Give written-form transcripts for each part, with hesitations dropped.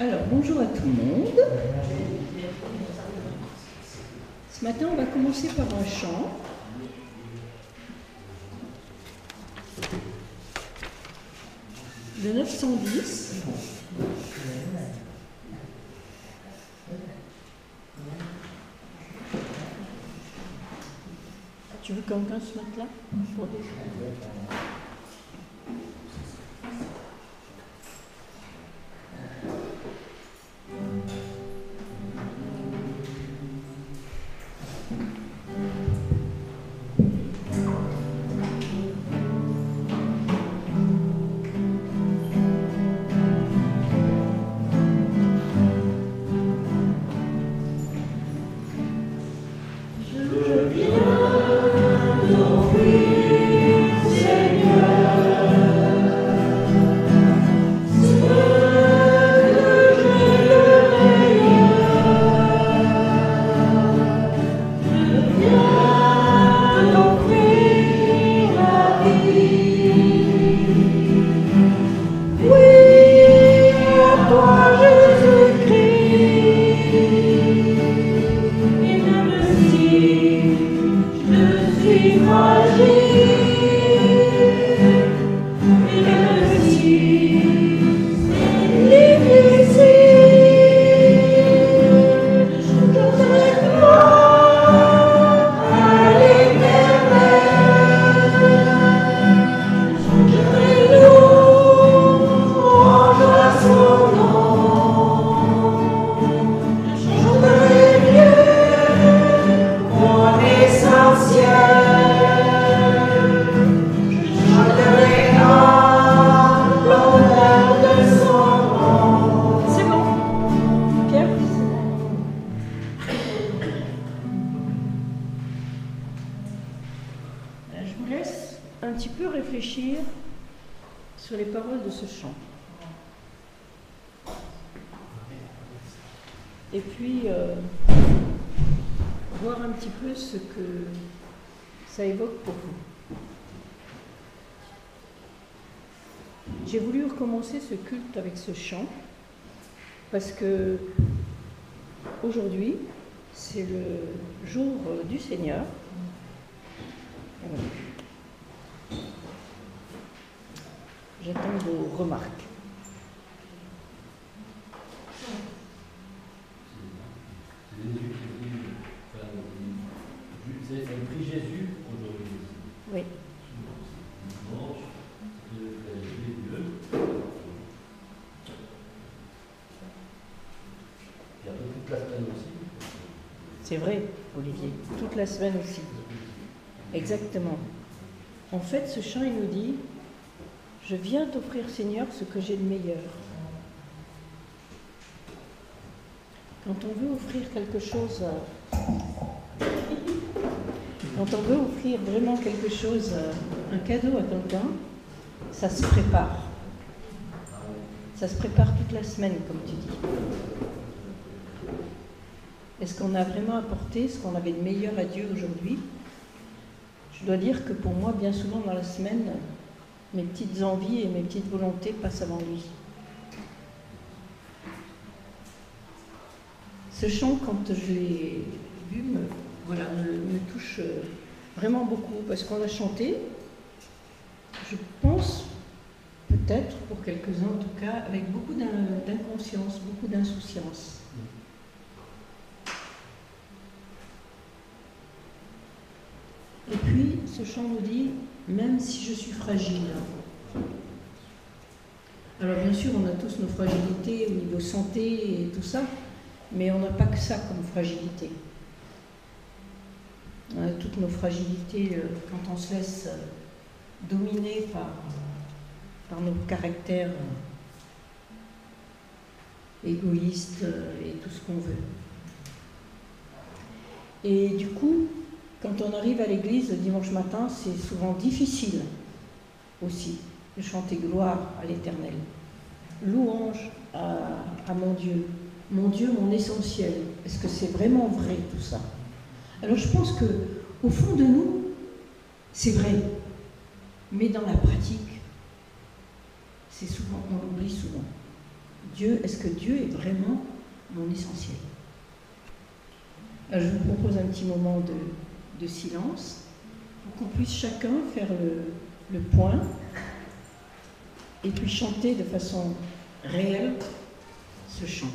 Alors, bonjour à tout le monde. Ce matin, on va commencer par un chant. Le 910. Tu veux quelqu'un se mettre là pour et puis voir un petit peu ce que ça évoque pour vous. J'ai voulu recommencer ce culte avec ce chant parce que aujourd'hui c'est le jour du Seigneur. J'attends vos remarques. C'est le prix Jésus aujourd'hui. Oui. Il y a toute la semaine aussi. C'est vrai, Olivier, toute la semaine aussi. Exactement. En fait, ce chant, il nous dit « Je viens t'offrir, Seigneur, ce que j'ai de meilleur ». Quand on veut offrir quelque chose, quand on veut offrir vraiment quelque chose, un cadeau à quelqu'un, ça se prépare. Ça se prépare toute la semaine, comme tu dis. Est-ce qu'on a vraiment apporté ce qu'on avait de meilleur à Dieu aujourd'hui? Je dois dire que pour moi, bien souvent dans la semaine, mes petites envies et mes petites volontés passent avant lui. Ce chant, quand je l'ai vu, me touche vraiment beaucoup, parce qu'on l'a chanté, je pense, peut-être pour quelques-uns en tout cas, avec beaucoup d'inconscience, beaucoup d'insouciance. Et puis, ce chant nous dit, même si je suis fragile. Alors bien sûr, on a tous nos fragilités au niveau santé et tout ça, mais on n'a pas que ça comme fragilité. On a toutes nos fragilités quand on se laisse dominer par nos caractères égoïstes et tout ce qu'on veut. Et du coup, quand on arrive à l'église le dimanche matin, c'est souvent difficile aussi de chanter gloire à l'Éternel. Louange à mon Dieu, mon essentiel. Est-ce que c'est vraiment vrai tout ça? Alors je pense qu'au fond de nous, c'est vrai, mais dans la pratique, c'est souvent, on l'oublie souvent. Dieu, est-ce que Dieu est vraiment mon essentiel? Alors, je vous propose un petit moment de silence pour qu'on puisse chacun faire le point et puis chanter de façon réelle ce chant.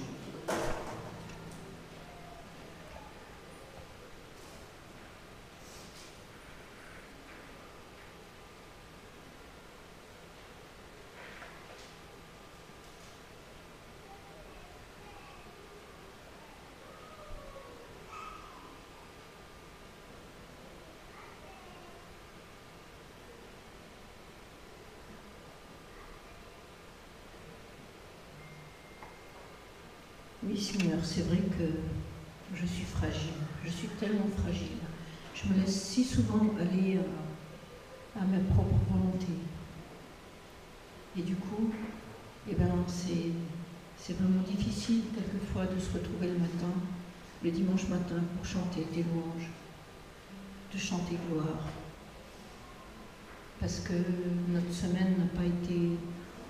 Oui, Seigneur, c'est vrai que je suis fragile. Je suis tellement fragile. Je me laisse si souvent aller à ma propre volonté. Et du coup, eh ben, c'est vraiment difficile quelquefois de se retrouver le matin, le dimanche matin, pour chanter tes louanges, de chanter gloire. Parce que notre semaine n'a pas été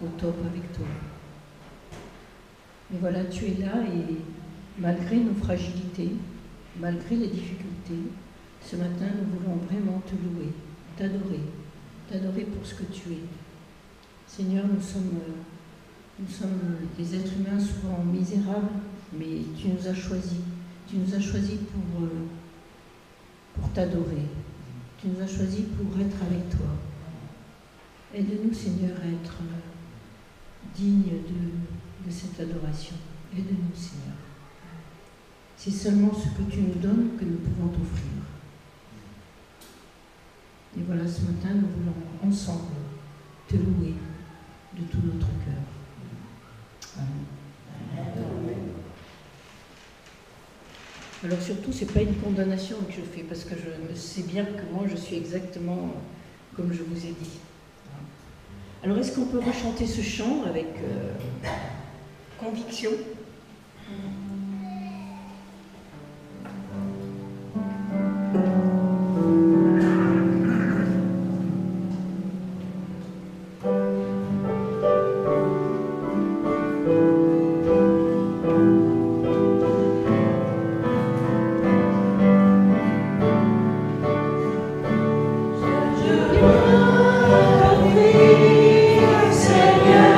au top avec toi. Mais voilà, tu es là et malgré nos fragilités, malgré les difficultés, ce matin, nous voulons vraiment te louer, t'adorer pour ce que tu es. Seigneur, nous sommes des êtres humains souvent misérables, mais tu nous as choisis. Tu nous as choisis pour t'adorer. Tu nous as choisis pour être avec toi. Aide-nous, Seigneur, à être dignes de cette adoration. Aide-nous, Seigneur. C'est seulement ce que tu nous donnes que nous pouvons t'offrir. Et voilà, ce matin, nous voulons ensemble te louer de tout notre cœur. Amen. Alors surtout, ce n'est pas une condamnation que je fais, parce que je sais bien que moi, je suis exactement comme je vous ai dit. Alors, est-ce qu'on peut rechanter ce chant avec conviction? Seigneur,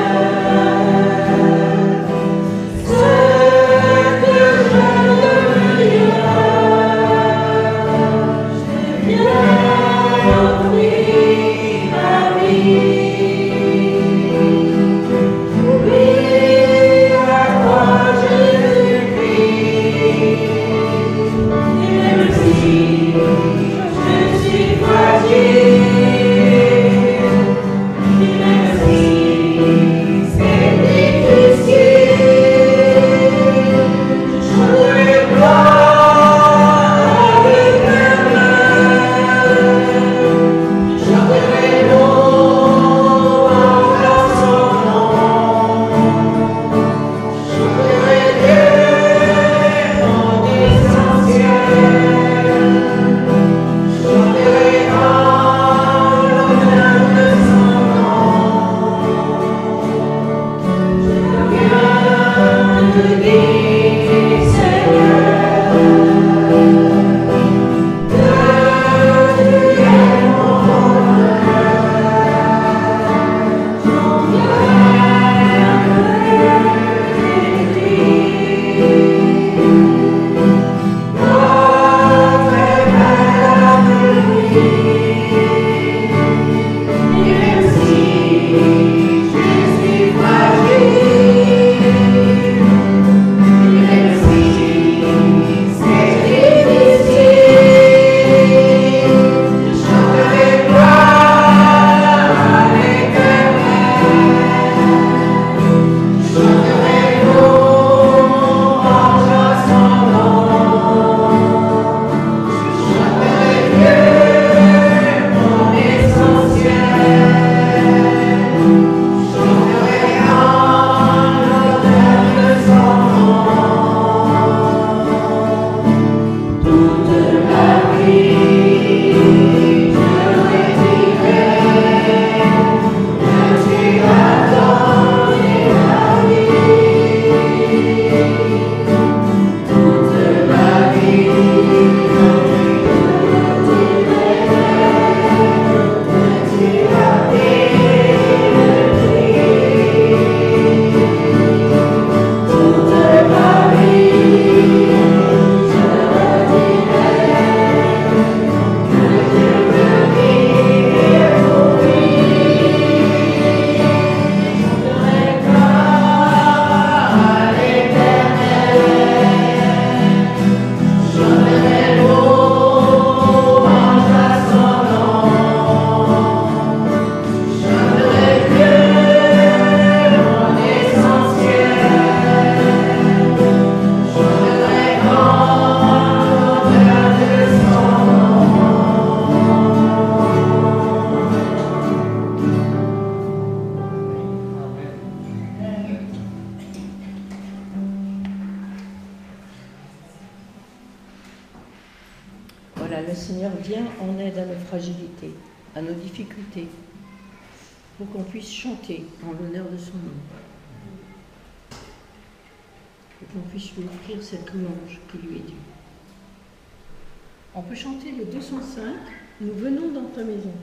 Seigneur vient en aide à nos fragilités, à nos difficultés, pour qu'on puisse chanter en l'honneur de son nom. Et qu'on puisse lui offrir cette louange qui lui est due. On peut chanter le 205, nous venons dans ta maison.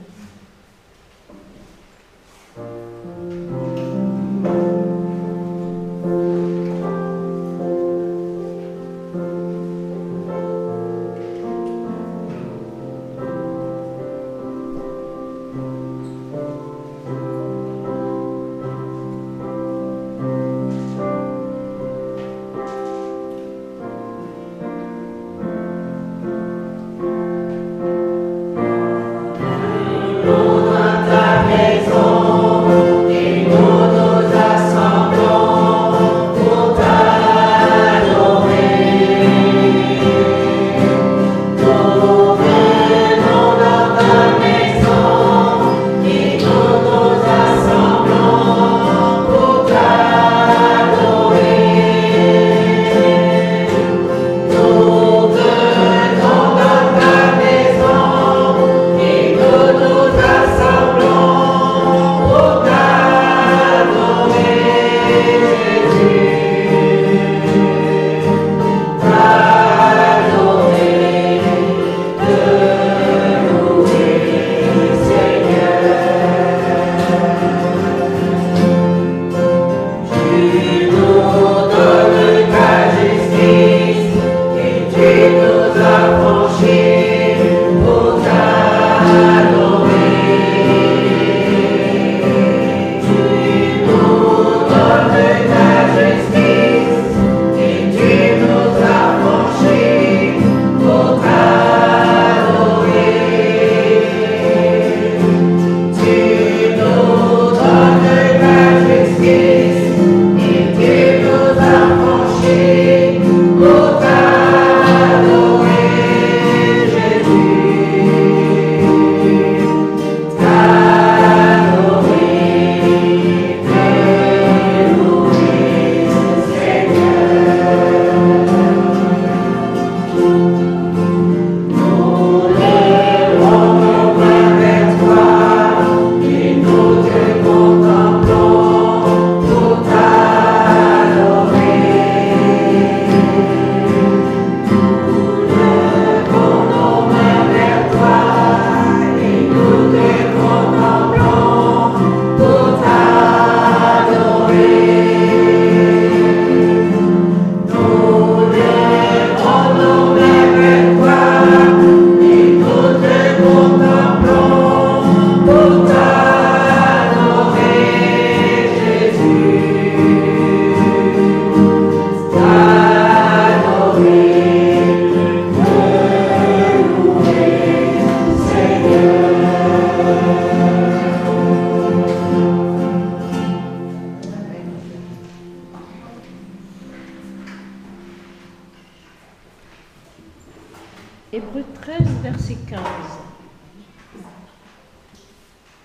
Hébreux 13, verset 15.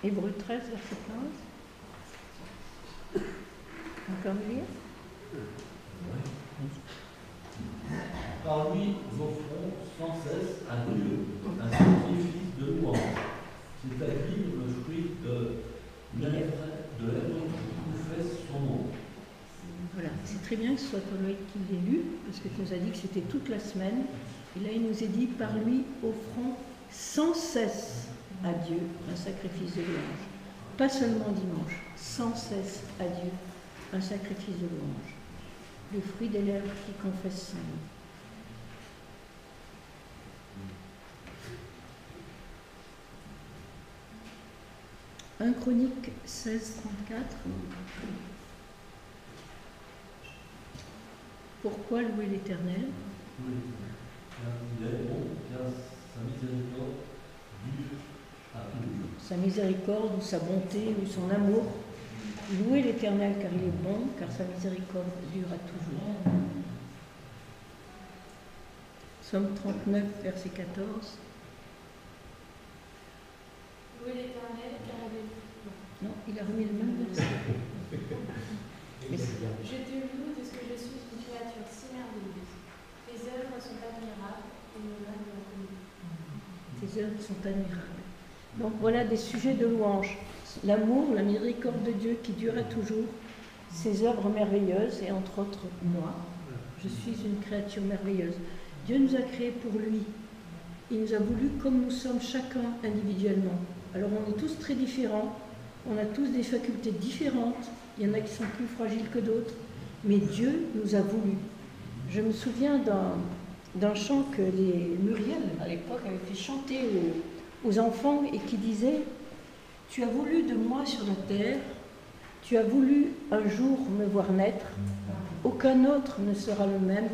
Hébreux 13, verset 15. Encore lire. Par lui, nous offrons sans cesse à Dieu un sacrifice de louange, c'est-à-dire le fruit de l'être qui confesse son nom. Voilà, c'est très bien que ce soit Toloïd qui l'ait lu, parce que tu nous as dit que c'était toute la semaine. Et là, il nous est dit, par lui, offrons sans cesse à Dieu un sacrifice de louange. Pas seulement dimanche, sans cesse à Dieu un sacrifice de louange. Le fruit des lèvres qui confessent son nom. 1 Chroniques 16, 34. Pourquoi louer l'Éternel? Oui, il est bon, car sa miséricorde dure à toujours. Sa miséricorde ou sa bonté ou son amour. Louez l'Éternel car il est bon, car sa miséricorde dure à toujours. Psaume 39, verset 14. Louez l'Éternel car il est bon. Non, il a remis le même verset. Je te loue de ce que je suis une créature si merveilleuse. Tes œuvres sont admirables et me donnent de la commune. Tes œuvres sont admirables. Donc voilà des sujets de louange. L'amour, la miséricorde de Dieu qui dure à toujours, ses œuvres merveilleuses, et entre autres moi, je suis une créature merveilleuse. Dieu nous a créés pour lui. Il nous a voulu comme nous sommes chacun individuellement. Alors on est tous très différents, on a tous des facultés différentes, il y en a qui sont plus fragiles que d'autres, mais Dieu nous a voulu. Je me souviens d'un chant que les Muriel, à l'époque, avaient fait chanter aux enfants et qui disait « Tu as voulu de moi sur la terre, tu as voulu un jour me voir naître, aucun autre ne sera le même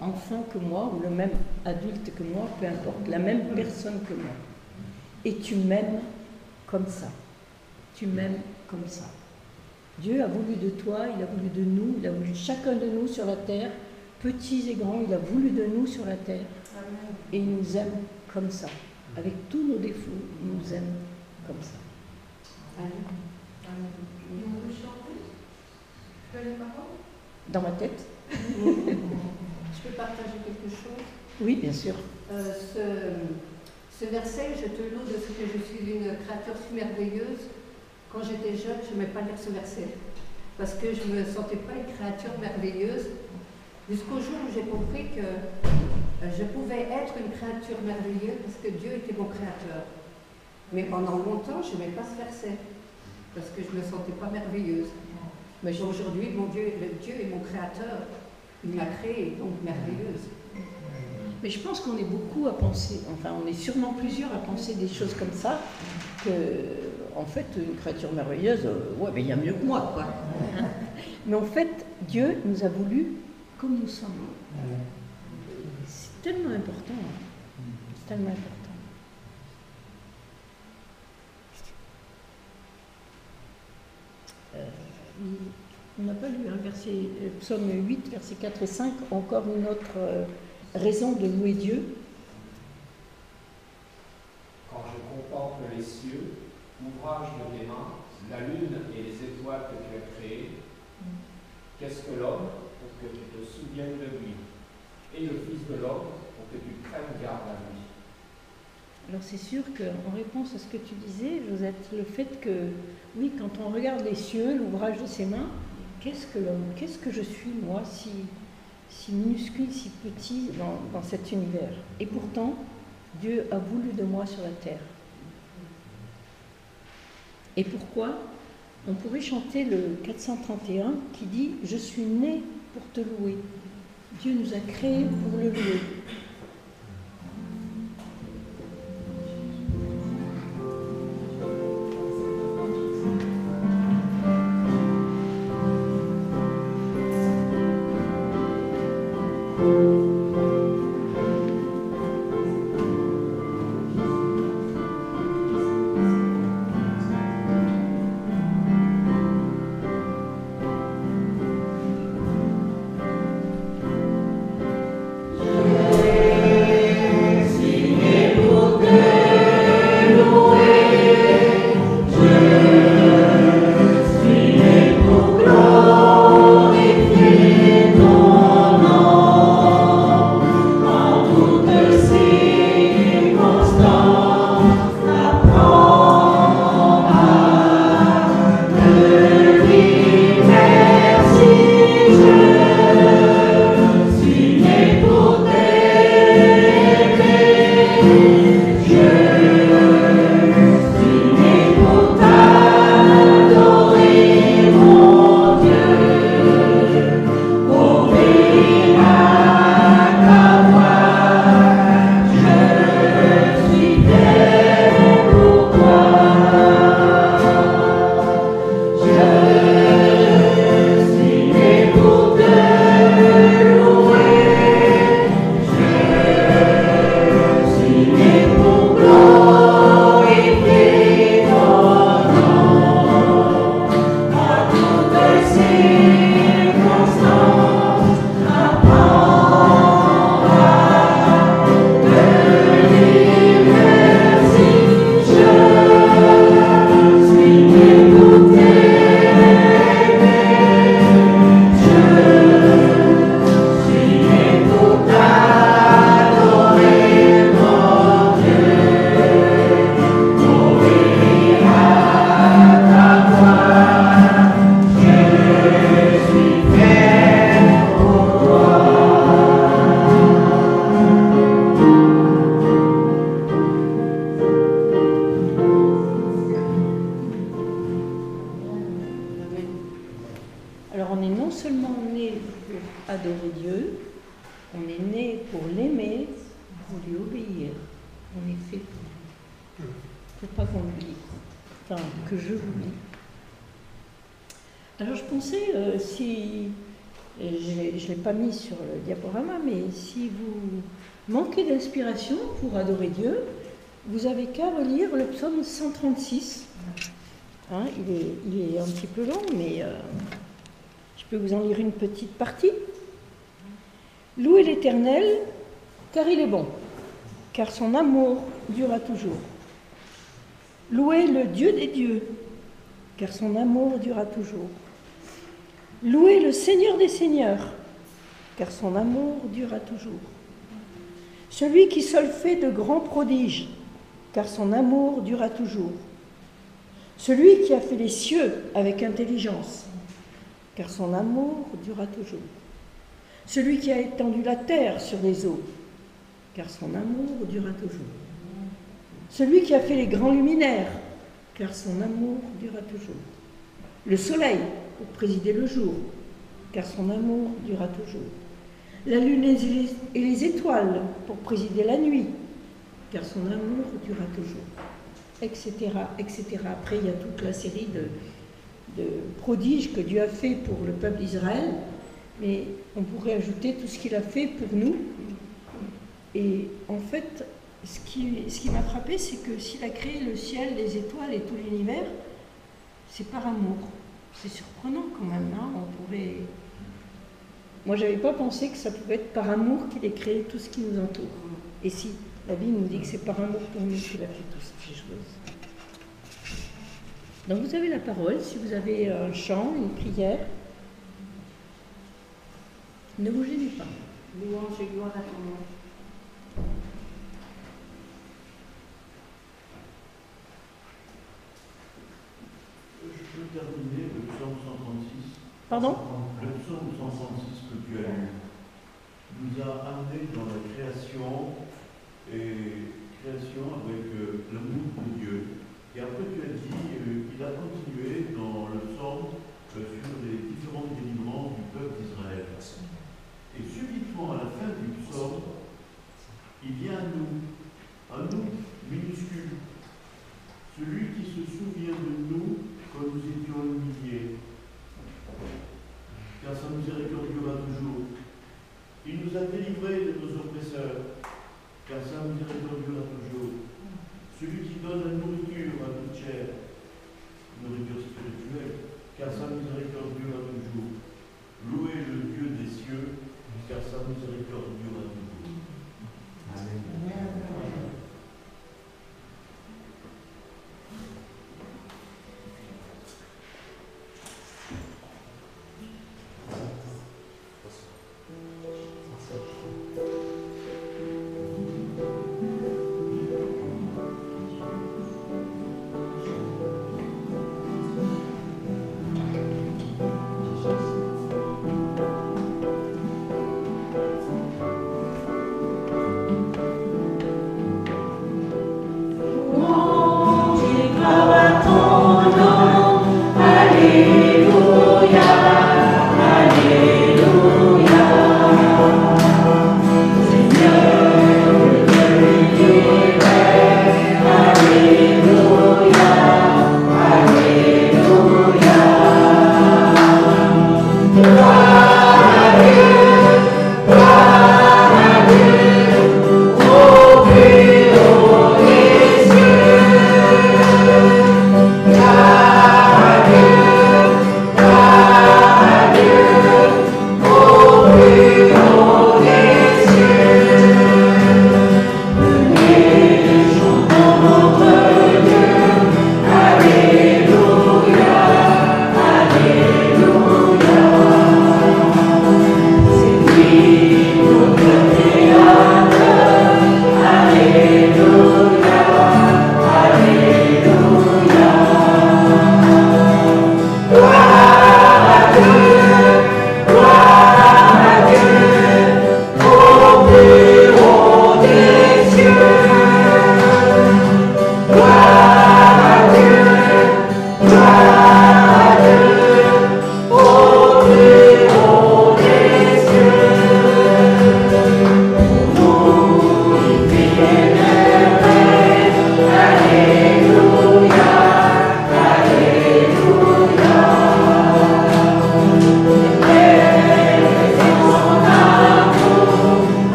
enfant que moi, ou le même adulte que moi, peu importe, la même personne que moi. Et tu m'aimes comme ça. Tu m'aimes comme ça. Dieu a voulu de toi, il a voulu de nous, il a voulu de chacun de nous sur la terre, petits et grands, il a voulu de nous sur la terre. Et il nous aime comme ça. Avec tous nos défauts, il nous aime comme ça. On veut chanter? Tu peux les paroles? Dans ma tête. Je peux partager quelque chose? Oui, bien sûr. Ce verset, je te loue de ce que je suis une créature si merveilleuse. Quand j'étais jeune, je n'aimais pas lire ce verset parce que je ne me sentais pas une créature merveilleuse jusqu'au jour où j'ai compris que je pouvais être une créature merveilleuse parce que Dieu était mon créateur. Mais pendant longtemps, je n'aimais pas ce verset parce que je ne me sentais pas merveilleuse. Mais aujourd'hui, mon Dieu, Dieu est mon créateur. Il m'a créée, donc merveilleuse. Mais je pense qu'on est beaucoup à penser, enfin on est sûrement plusieurs à penser des choses comme ça, que en fait une créature merveilleuse, ouais mais il y a mieux que moi quoi. Mais en fait Dieu nous a voulu comme nous sommes. C'est tellement important, hein. C'est tellement important. On n'a pas lu un verset, psaume 8, versets 4 et 5, encore une autre raison de louer Dieu. Quand je contemple les cieux, ouvrage de tes mains, la lune et les étoiles que tu as créées, qu'est-ce que l'homme pour que tu te souviennes de lui, et le Fils de l'homme pour que tu prennes garde à lui? Alors c'est sûr qu'en réponse à ce que tu disais, Josette, le fait que, oui, quand on regarde les cieux, l'ouvrage de ses mains, qu'est-ce que l'homme, qu'est-ce que je suis moi, si minuscule, si petit dans cet univers. Et pourtant, Dieu a voulu de moi sur la terre. Et pourquoi? On pourrait chanter le 431 qui dit « Je suis né pour te louer ». Dieu nous a créés pour le louer. Je seulement né pour adorer Dieu, on est né pour l'aimer, pour lui obéir. On est fait pour lui. Il ne faut pas qu'on l'oublie. Enfin, que je l'oublie. Alors je pensais, si, je ne l'ai pas mis sur le diaporama, mais si vous manquez d'inspiration pour adorer Dieu, vous avez qu'à relire le psaume 136. Hein, il est un petit peu long, mais je peux vous en lire une petite partie. Louez l'Éternel, car il est bon, car son amour durera toujours. Louez le Dieu des dieux, car son amour durera toujours. Louez le Seigneur des seigneurs, car son amour durera toujours. Celui qui seul fait de grands prodiges, car son amour durera toujours. Celui qui a fait les cieux avec intelligence, car son amour durera toujours. Celui qui a étendu la terre sur les eaux, car son amour durera toujours. Celui qui a fait les grands luminaires, car son amour durera toujours. Le soleil pour présider le jour, car son amour durera toujours. La lune et les étoiles pour présider la nuit, car son amour durera toujours. Etc., etc. Après, il y a toute la série de prodiges que Dieu a fait pour le peuple d'Israël, mais on pourrait ajouter tout ce qu'il a fait pour nous. Et en fait, ce qui m'a frappé, c'est que s'il a créé le ciel, les étoiles et tout l'univers, c'est par amour. C'est surprenant quand même, hein. On pourrait... Moi, je n'avais pas pensé que ça pouvait être par amour qu'il ait créé tout ce qui nous entoure. Et si, la Bible nous dit que c'est par amour pour nous qu'il a fait toutes ces choses. Donc vous avez la parole, si vous avez un chant, une prière, ne vous gênez pas. Louange et gloire à ton nom. Je peux terminer le psaume 136. Pardon? Le psaume 136 que tu as lu nous a amené dans la création avec l'amour de Dieu. Et après tu as dit, il a continué dans le psaume sur les différentes délivrances du peuple d'Israël. Et subitement, à la fin du psaume, il vient à nous minuscule, celui qui se souvient de nous quand nous étions humiliés, car sa miséricorde durera toujours. Il nous a délivrés de nos oppresseurs, car sa miséricorde durera toujours. Celui qui donne la nourriture à toute chair, nourriture spirituelle, car sa miséricorde durera toujours. Louez le Dieu des cieux, car sa miséricorde durera toujours. Amen.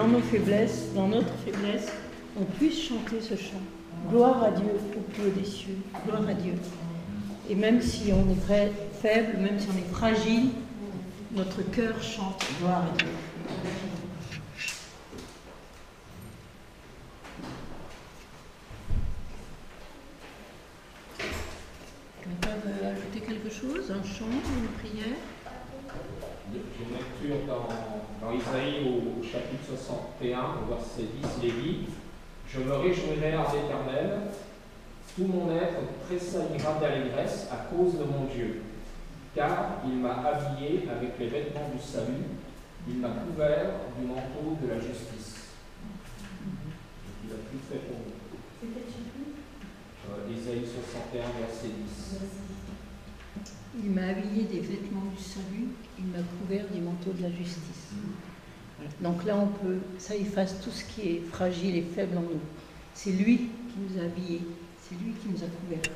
dans nos faiblesses, dans notre faiblesse, on puisse chanter ce chant. Gloire à Dieu au plus haut des cieux. Gloire à Dieu. Et même si on est très faible, même si on est fragile, notre cœur chante gloire à Dieu. Quelqu'un veut ajouter quelque chose? Un chant, une prière? Une lecture dans Isaïe au chapitre 61, au verset 10, il est dit « Je me réjouirai en l'Éternel, tout mon être tressaillira d'allégresse à cause de mon Dieu, car il m'a habillé avec les vêtements du salut, il m'a couvert du manteau de la justice. » Il a tout fait pour nous. C'est quel chapitre? Isaïe 61, verset 10. Il m'a habillé des vêtements du salut, il m'a couvert du manteau de la justice. Donc là, ça efface tout ce qui est fragile et faible en nous. C'est lui qui nous a habillés, c'est lui qui nous a couverts.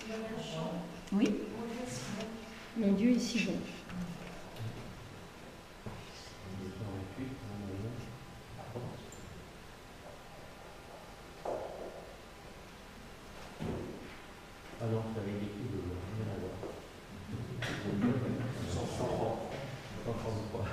Il y a un chant. Oui, mon Dieu est si bon. Ah non, ça avait des coups de rien à voir. 133.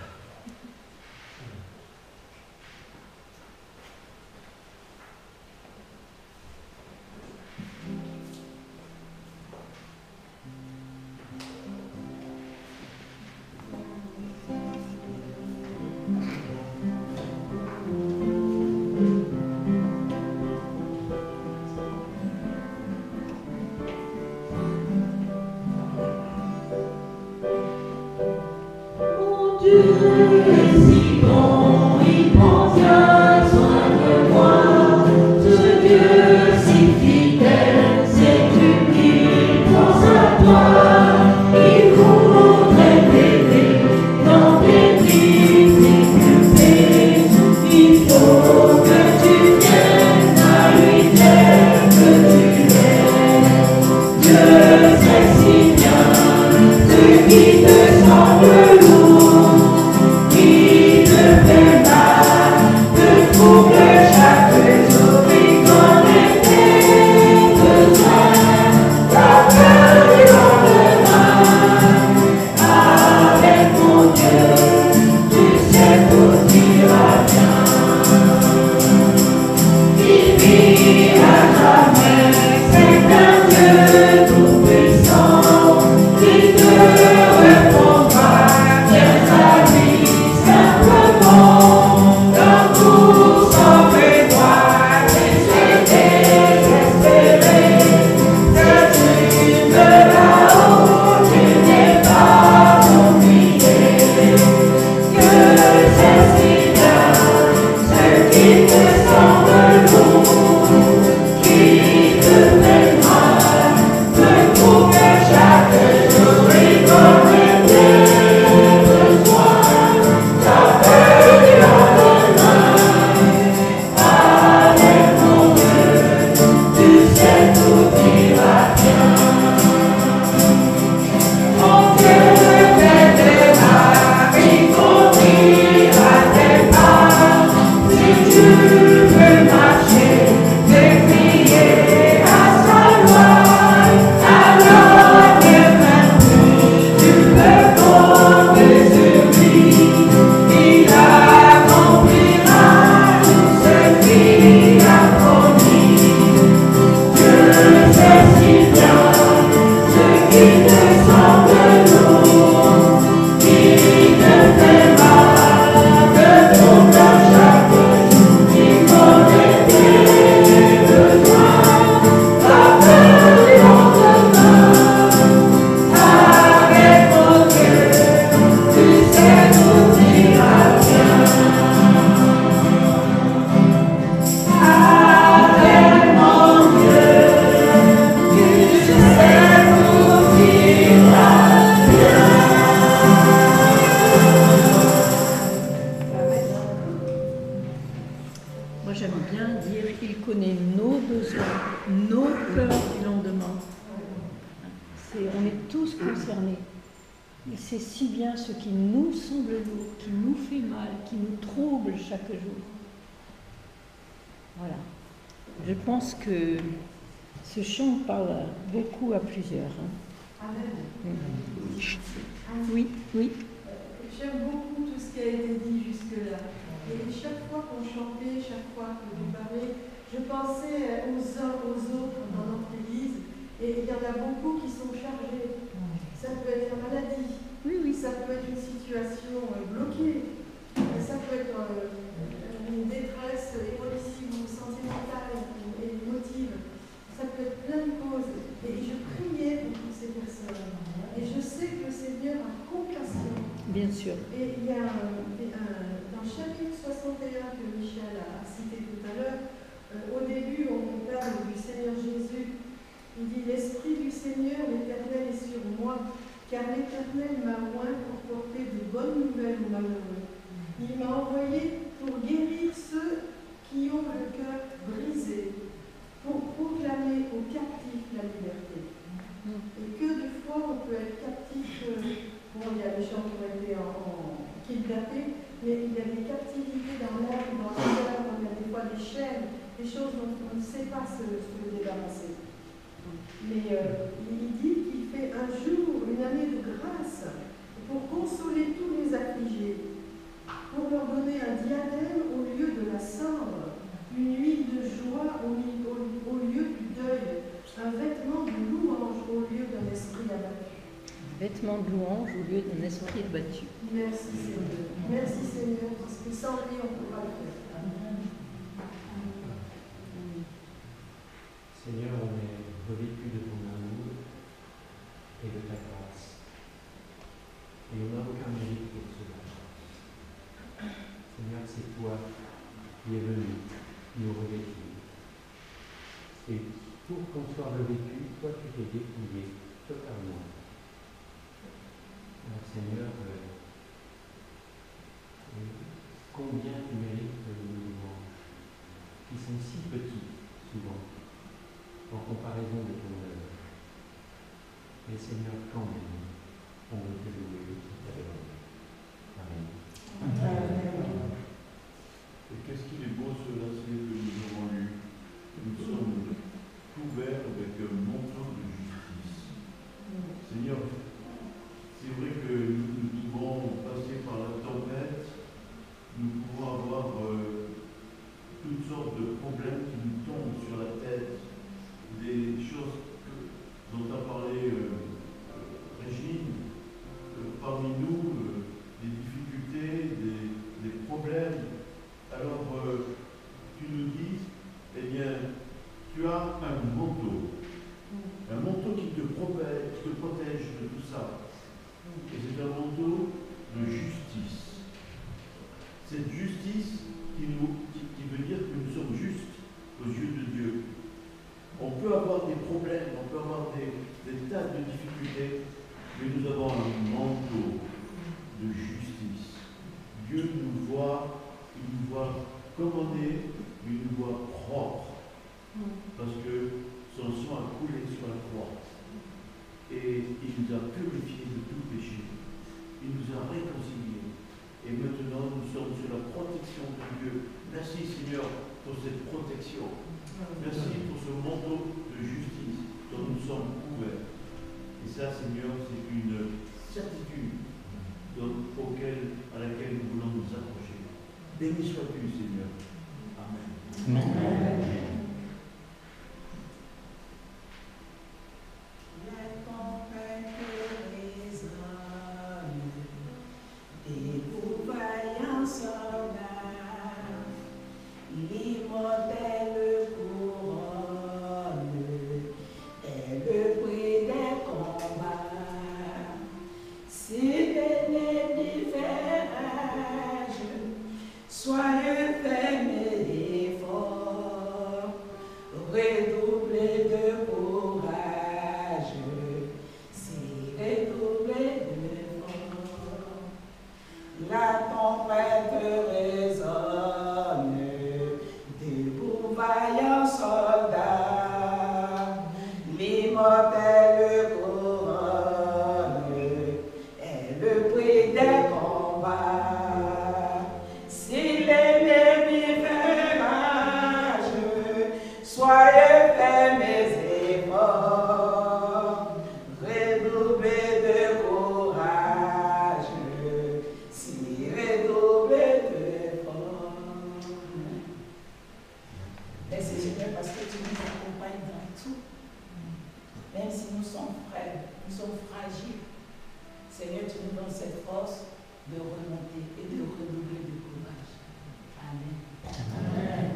Il sait si bien ce qui nous semble lourd, qui nous fait mal, qui nous trouble chaque jour. Voilà. Je pense que ce chant parle beaucoup à plusieurs. Amen. Oui, oui. J'aime beaucoup tout ce qui a été dit jusque-là. Et chaque fois qu'on chantait, chaque fois que vous parlez, je pensais aux uns aux autres dans notre église. Et il y en a beaucoup qui sont chargés. Ça peut être la maladie. Oui, oui. Ça peut être une situation bloquée. Ça peut être une détresse émotive ou sentimentale ou émotive. Ça peut être plein de causes. Et je priais pour toutes ces personnes. Et je sais que le Seigneur a compassion. Bien sûr. Et il y a dans le chapitre 61 que Michel a cité tout à l'heure, au début, on parle du Seigneur Jésus. Il dit « L'Esprit du Seigneur, l'Éternel, est sur moi, car l'Éternel m'a oint pour porter de bonnes nouvelles aux malheureux. Il m'a envoyé pour guérir ceux qui ont le cœur brisé, pour proclamer aux captifs la liberté. » Et que de fois on peut être captif, bon, il y a des gens qui ont été kidnappés, mais il y a des captivités dans l'âme, dans le cœur, il y a des fois des chaînes, des choses dont on ne sait pas se débarrasser. Mais il dit qu'il fait un jour, une année de grâce, pour consoler tous les affligés, pour leur donner un diadème au lieu de la cendre, une huile de joie au lieu du deuil, un vêtement de louange au lieu d'un esprit abattu. Vêtement de louange au lieu d'un esprit abattu. Merci Seigneur. Merci Seigneur, parce que sans lui, on ne peut pas le faire. Seigneur, on est revêtu de ton amour et de ta grâce. Et on n'a aucun mérite pour cela. Seigneur, c'est toi qui es venu nous revêtir. Et pour qu'on soit revêtu, toi tu t'es dépouillé totalement. Alors Seigneur, combien tu mérites de nos louanges, qui sont si petits souvent, en comparaison de ton œuvre. Mais Seigneur, quand même, on veut te louer. Amen. Et qu'est-ce qu'il est beau ce verset que nous avons lu. Nous sommes couverts avec un manteau de justice. Seigneur, c'est vrai que nous pouvons passer par la tempête, nous pouvons avoir toutes sortes de problèmes qui nous tombent sur la tête, des choses dont a parlé Régine, parmi nous, des difficultés, des problèmes. Alors, tu nous dis, eh bien, tu as un manteau qui te protège de tout ça. Et c'est un manteau de justice. Cette justice qui veut dire que nous sommes justes aux yeux de Dieu. On peut avoir des problèmes, on peut avoir des tas de difficultés, mais nous avons un manteau de justice. Dieu nous voit, il nous voit comme on est, mais il nous voit propre. Parce que son sang a coulé sur la croix. Et il nous a purifiés de tout péché. Il nous a réconciliés. Et maintenant, nous sommes sous la protection de Dieu. Merci Seigneur pour cette protection. Merci pour ce manteau de justice dont nous sommes couverts. Et ça, Seigneur, c'est une certitude à laquelle nous voulons nous accrocher. Béni sois-tu, Seigneur. Amen. Amen. Soyez faits mes efforts, redoublez de courage, si redoublez d'efforts. Merci Seigneur parce que tu nous accompagnes dans tout. Même si nous sommes frères, nous sommes fragiles. Seigneur, tu nous donnes cette force de remonter et de redoubler de courage. Amen. Amen.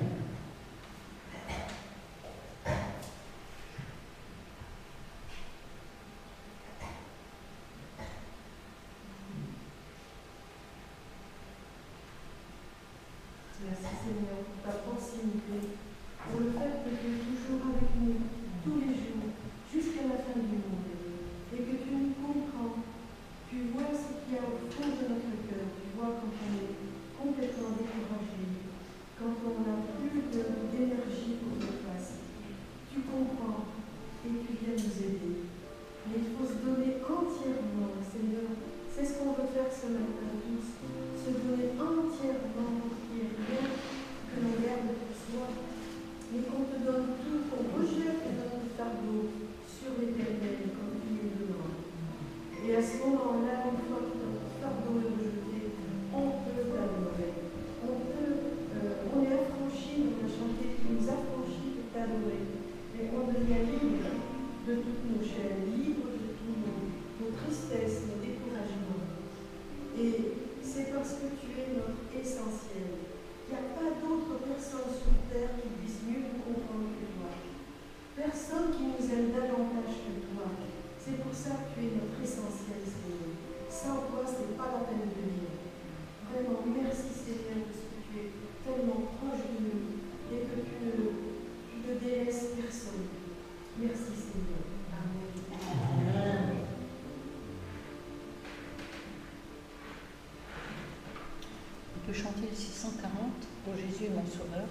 Merci Seigneur pour ta proximité, pour le fait que tu es toujours avec nous tous les jours, jusqu'à la fin du monde, et que tu nous comprends. Tu vois ce qu'il y a au fond de notre cœur, tu vois quand on est complètement découragé, quand on n'a plus d'énergie pour le face. Tu comprends et tu viens nous aider. Mais il faut se donner entièrement, Seigneur. C'est ce qu'on veut faire ce matin tous. Se donner entièrement, qu'il n'y ait rien que l'on garde pour soi. Mais qu'on te donne tout, qu'on rejette notre fardeau sur l'éternel comme tu es dedans. Et à ce moment-là, une fois que notre fardeau est rejeté, on peut t'adorer. On est affranchi, on a chanté, tu nous affranchis pour t'adorer. Et on devient libre de toutes nos chaînes, libre de tous nos tristesses, nos découragements. Et c'est parce que tu es notre essentiel. Il n'y a pas d'autre personne sur terre qui puisse mieux nous comprendre que toi. Personne qui nous aime davantage que toi. C'est pour ça que tu es notre essentiel, Seigneur. Sans toi, ce n'est pas la peine de vivre. Vraiment, merci Seigneur, parce que tu es tellement proche de nous et que tu ne délaisses personne. Merci Seigneur. Amen. Amen. On peut chanter le 640 pour Jésus mon sauveur.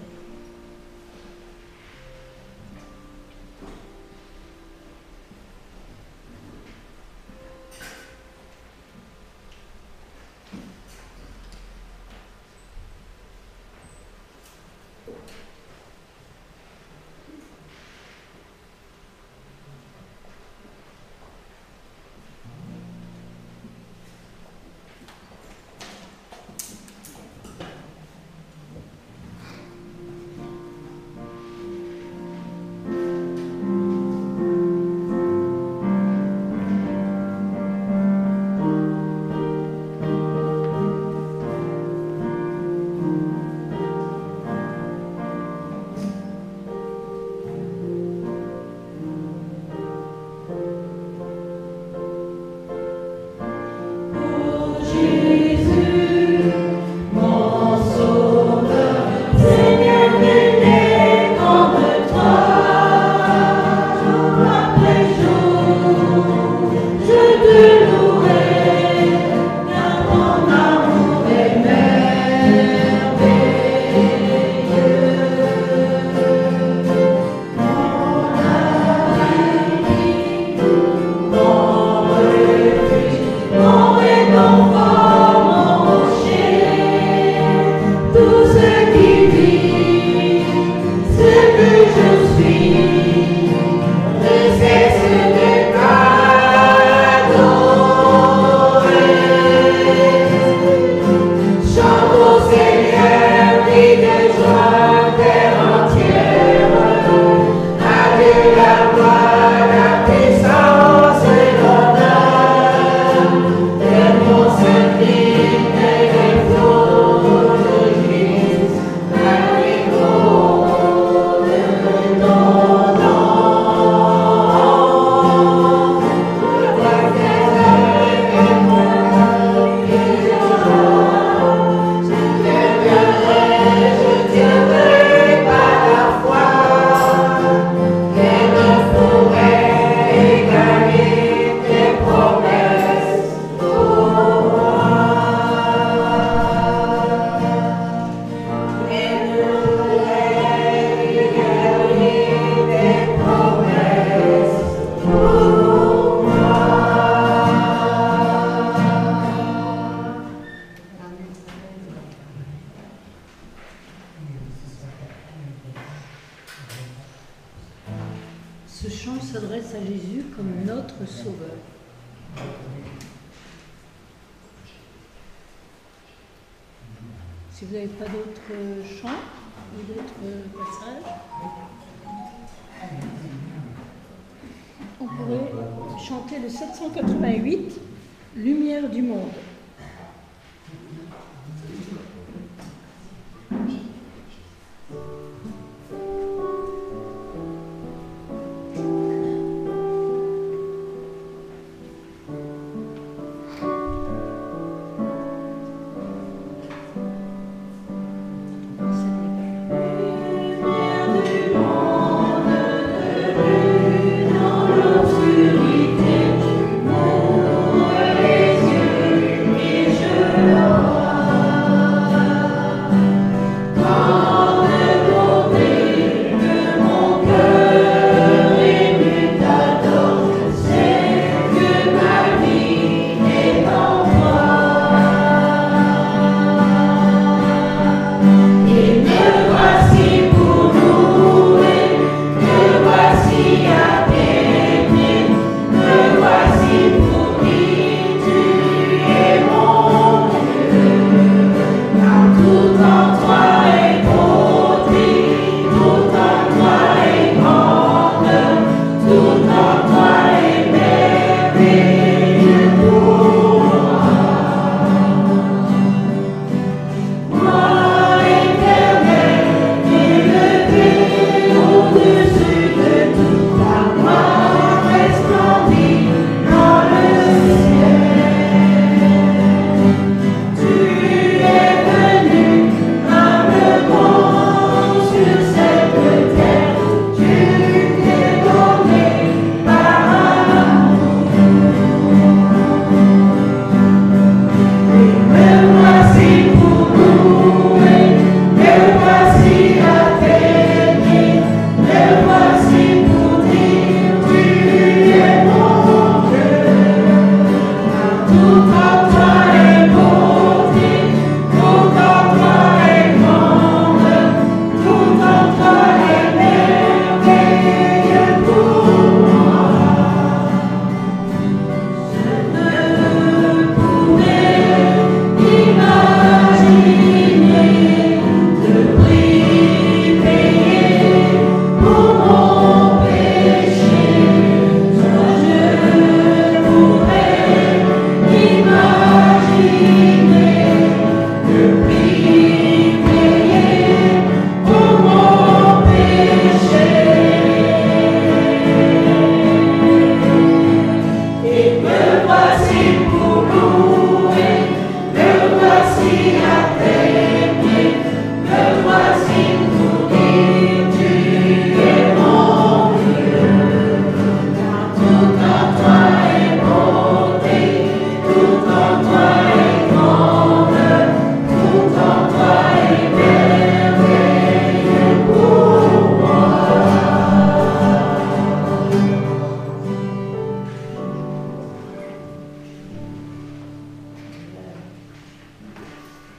Ce chant s'adresse à Jésus comme notre Sauveur. Si vous n'avez pas d'autres chants ou d'autres passages, on pourrait chanter le 788, Lumière du monde.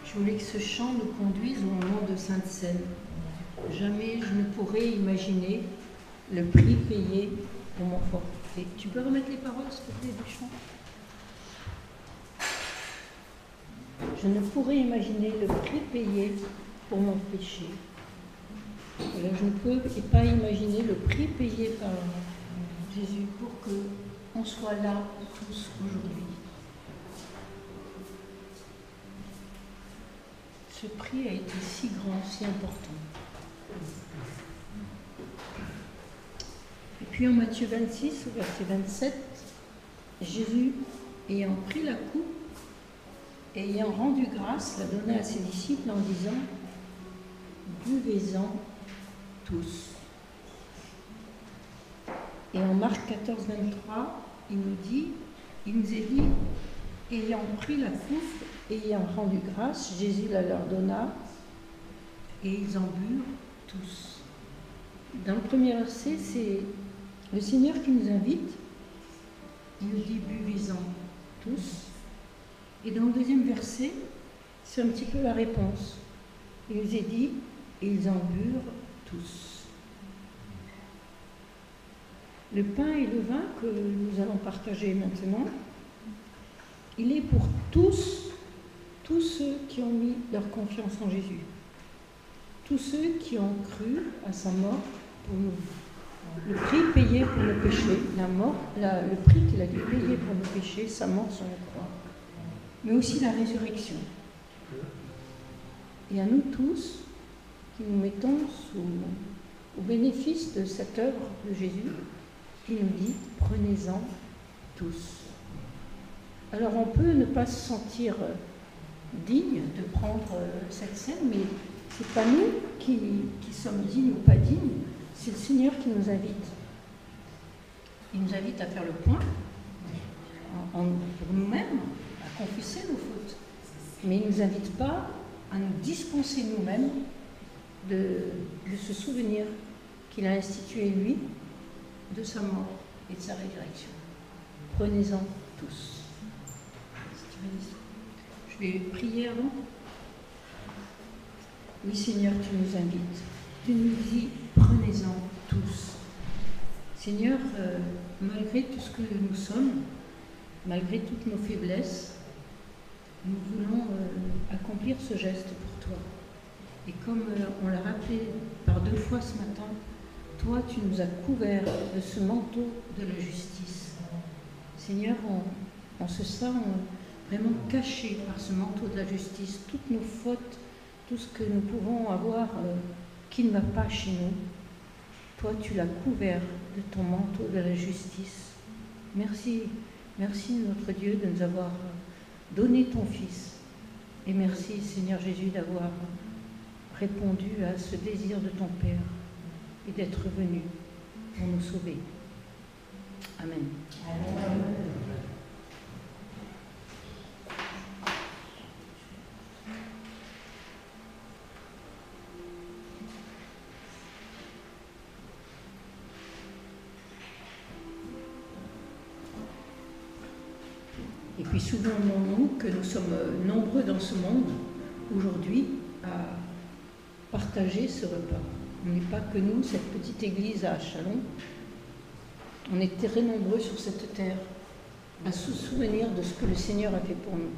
Je voulais que ce chant nous conduise au moment de Sainte Seine. Jamais je ne pourrais imaginer le prix payé pour mon forfait. Tu peux remettre les paroles, s'il te plaît, du chant? Je ne pourrais imaginer le prix payé pour mon péché. Alors, je ne peux pas imaginer le prix payé par Jésus pour qu'on soit là tous aujourd'hui. Ce prix a été si grand, si important. Et puis en Matthieu 26, au verset 27, Jésus, ayant pris la coupe et ayant rendu grâce, la donna à ses disciples en disant « Buvez-en tous ». Et en Marc 14, 23, il nous est dit, ayant pris la coupe et ayant rendu grâce, Jésus la leur donna et ils en burent tous. Dans le premier verset, c'est le Seigneur qui nous invite. Il nous dit buvez-en tous. Et dans le deuxième verset, c'est un petit peu la réponse. Il nous est dit et ils en burent tous. Le pain et le vin que nous allons partager maintenant, il est pour tous ceux qui ont mis leur confiance en Jésus, tous ceux qui ont cru à sa mort pour nous. Le prix payé pour nos péchés, le prix qu'il a dû payer pour nos péchés, sa mort sur la croix, mais aussi la résurrection. Et à nous tous, qui nous mettons au bénéfice de cette œuvre de Jésus, il nous dit « prenez-en tous ». Alors on peut ne pas se sentir digne de prendre cette scène, mais ce n'est pas nous qui sommes dignes ou pas dignes, c'est le Seigneur qui nous invite. Il nous invite à faire le point pour nous-mêmes, à confesser nos fautes. Mais il ne nous invite pas à nous dispenser nous-mêmes de ce souvenir qu'il a institué, lui, de sa mort et de sa résurrection. Prenez-en tous. Je vais prier avant. Oui, Seigneur, tu nous invites. Tu nous dis, prenez-en tous. Seigneur, malgré tout ce que nous sommes, malgré toutes nos faiblesses, nous voulons accomplir ce geste pour toi. Et comme on l'a rappelé par 2 fois ce matin, toi, tu nous as couverts de ce manteau de la justice. Seigneur, on se sent vraiment caché par ce manteau de la justice, toutes nos fautes, tout ce que nous pouvons avoir qui ne va pas chez nous. Toi, tu l'as couvert de ton manteau de la justice. Merci, merci notre Dieu de nous avoir donné ton Fils. Et merci, Seigneur Jésus, d'avoir répondu à ce désir de ton Père et d'être venu pour nous sauver. Amen. Amen. Et puis souvenons-nous que nous sommes nombreux dans ce monde aujourd'hui à partager ce repas. On n'est pas que nous, cette petite église à Chalon. On est très nombreux sur cette terre à se souvenir de ce que le Seigneur a fait pour nous.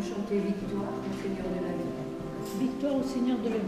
Chanter victoire au Seigneur de la vie. Victoire au Seigneur de la vie.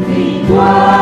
Victoire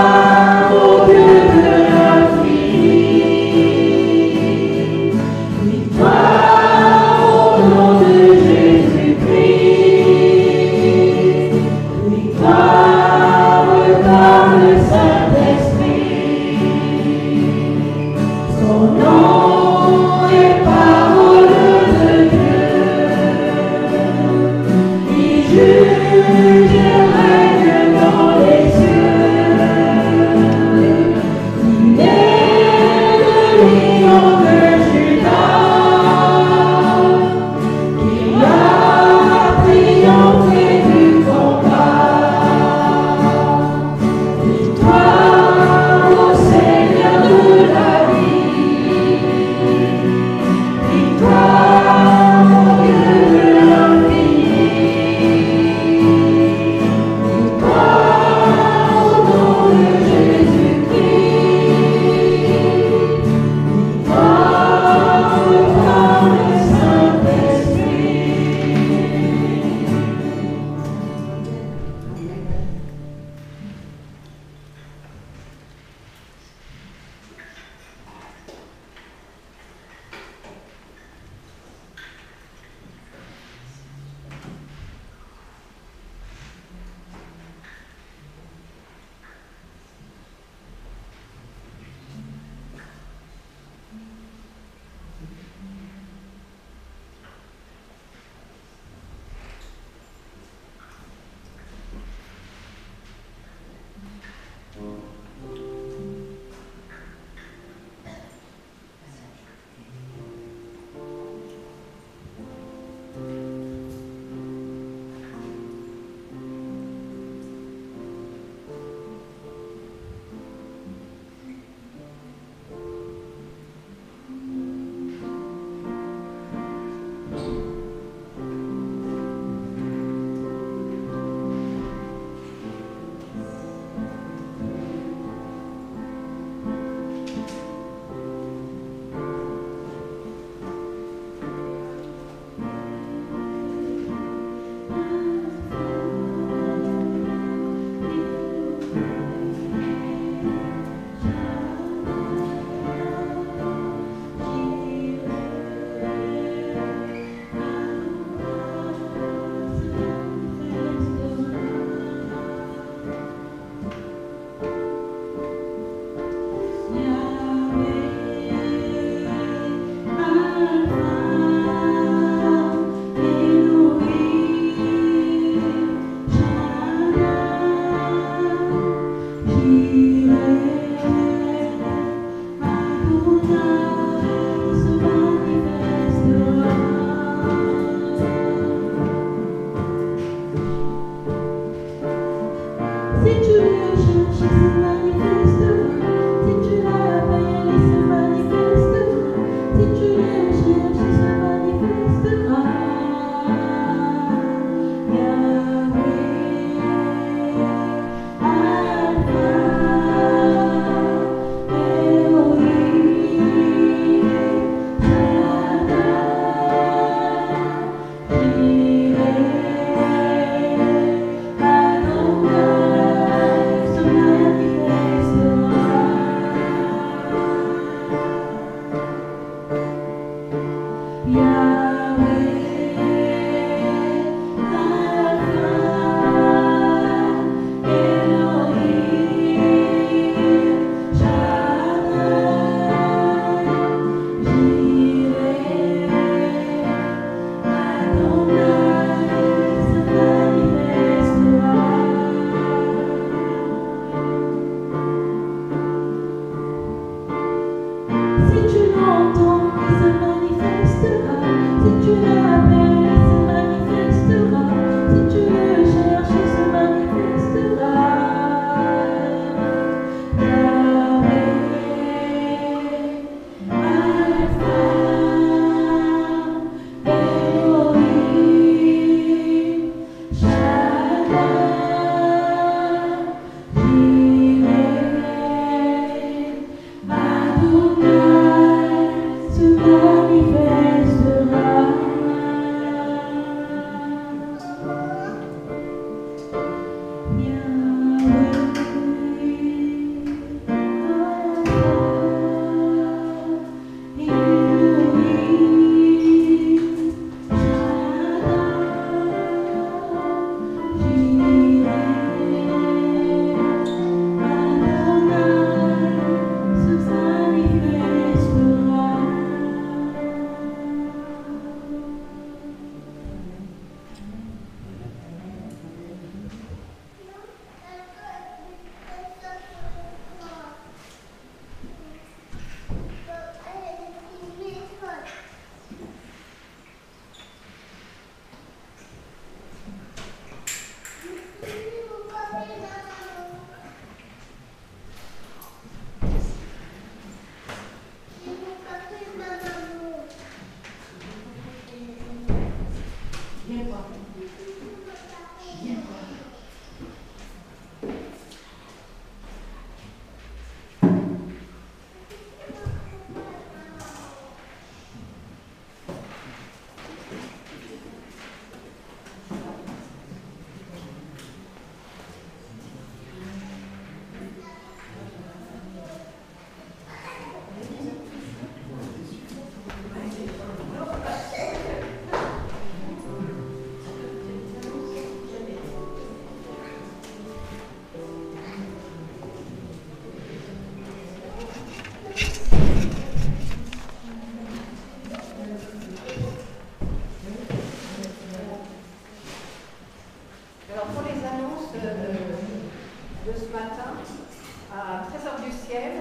à 13h du ciel.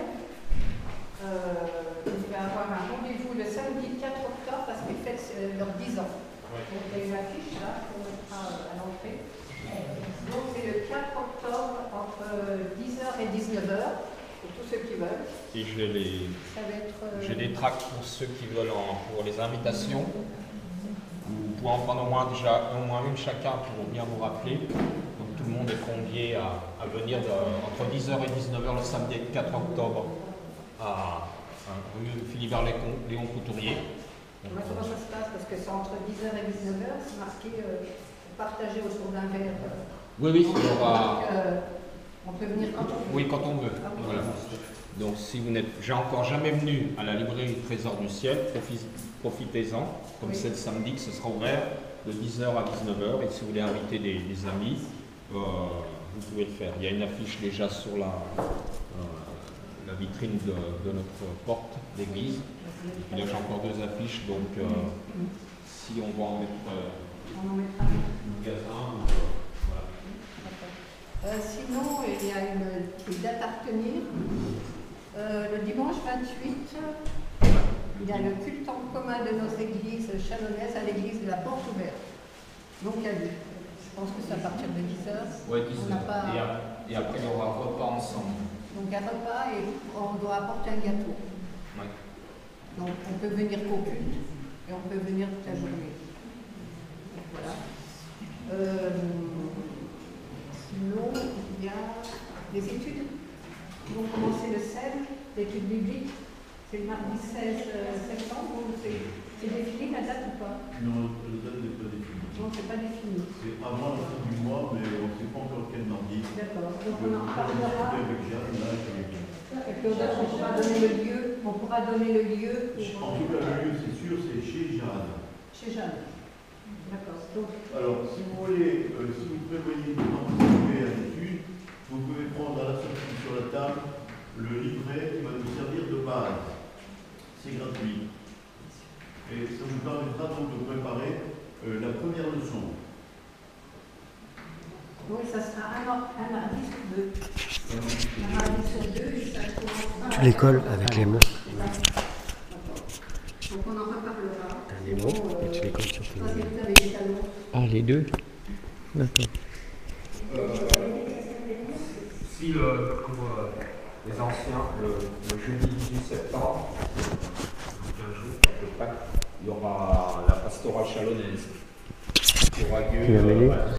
Il va avoir un rendez-vous le samedi 4 octobre parce qu'ils fêtent leurs 10 ans. Donc il y a une affiche là qu'on mettra à l'entrée. Donc c'est le 4 octobre entre 10h et 19h pour tous ceux qui veulent. Et j'ai des tracts pour ceux qui veulent pour les invitations. Vous pouvez en prendre au moins une chacun pour bien vous rappeler. Donc tout le monde est convié à venir entre 10h et 19h le samedi 4 octobre à rue Philibert Léon Couturier. Moi, comment ça se passe? Parce que c'est entre 10h et 19h, c'est marqué partager autour d'un verre. Oui, il y aura. On peut venir quand on veut. Oui, quand on veut. Voilà. Donc si vous n'êtes encore jamais venu à la librairie Trésor du Ciel, profitez-en. Comme c'est le samedi que ce sera ouvert de 10h à 19h. Et si vous voulez inviter des amis, vous pouvez le faire. Il y a une affiche déjà sur la vitrine de notre porte d'église. Il y a encore 2 affiches, donc si on va en mettre on en mettra un magasin, voilà. Sinon, il y a une date à retenir. Le dimanche 28, il y a le culte en commun de nos églises chalonnaises à l'église de la Porte Ouverte. Donc à lui. Je pense que c'est à partir de 10h. Oui, 10h. Et après, il y aura un repas ensemble. Donc un repas et on doit apporter un gâteau. Oui. Donc on peut venir qu'au culte et on peut venir toute la journée. Donc, voilà. Sinon, il y a des études qui vont commencer le 16, l'étude biblique. C'est le mardi 16 septembre. C'est défini la date ou pas? Non, la date n'est pas définie. Non, c'est pas défini. C'est avant la fin du mois, mais on ne sait pas encore quel mardi. D'accord. Donc on en reparlera. Avec Jeanne, là, Et puis on pourra donner le lieu. On pourra donner le lieu. En tout cas, le lieu, c'est sûr, c'est chez Jeanne. Chez Jeanne. D'accord. Donc, alors, si vous voulez, si vous prévoyez de participer à l'étude, vous pouvez prendre à la sortie sur la table le livret qui va vous servir de base. C'est gratuit. Et ça vous permettra donc de préparer la première leçon. oui, ça sera un mardi sur 2. Un mardi sur 2 et ça commencera. Tu les colles avec les mots. Donc on en reparlera. Les mots et tu les colles sur tes Avec les talons. Ah, les deux? D'accord. Si pour les anciens, le jeudi 18 septembre, il y aura la pastorale chalonnaise qui aura lieu. Tu l'as mêlé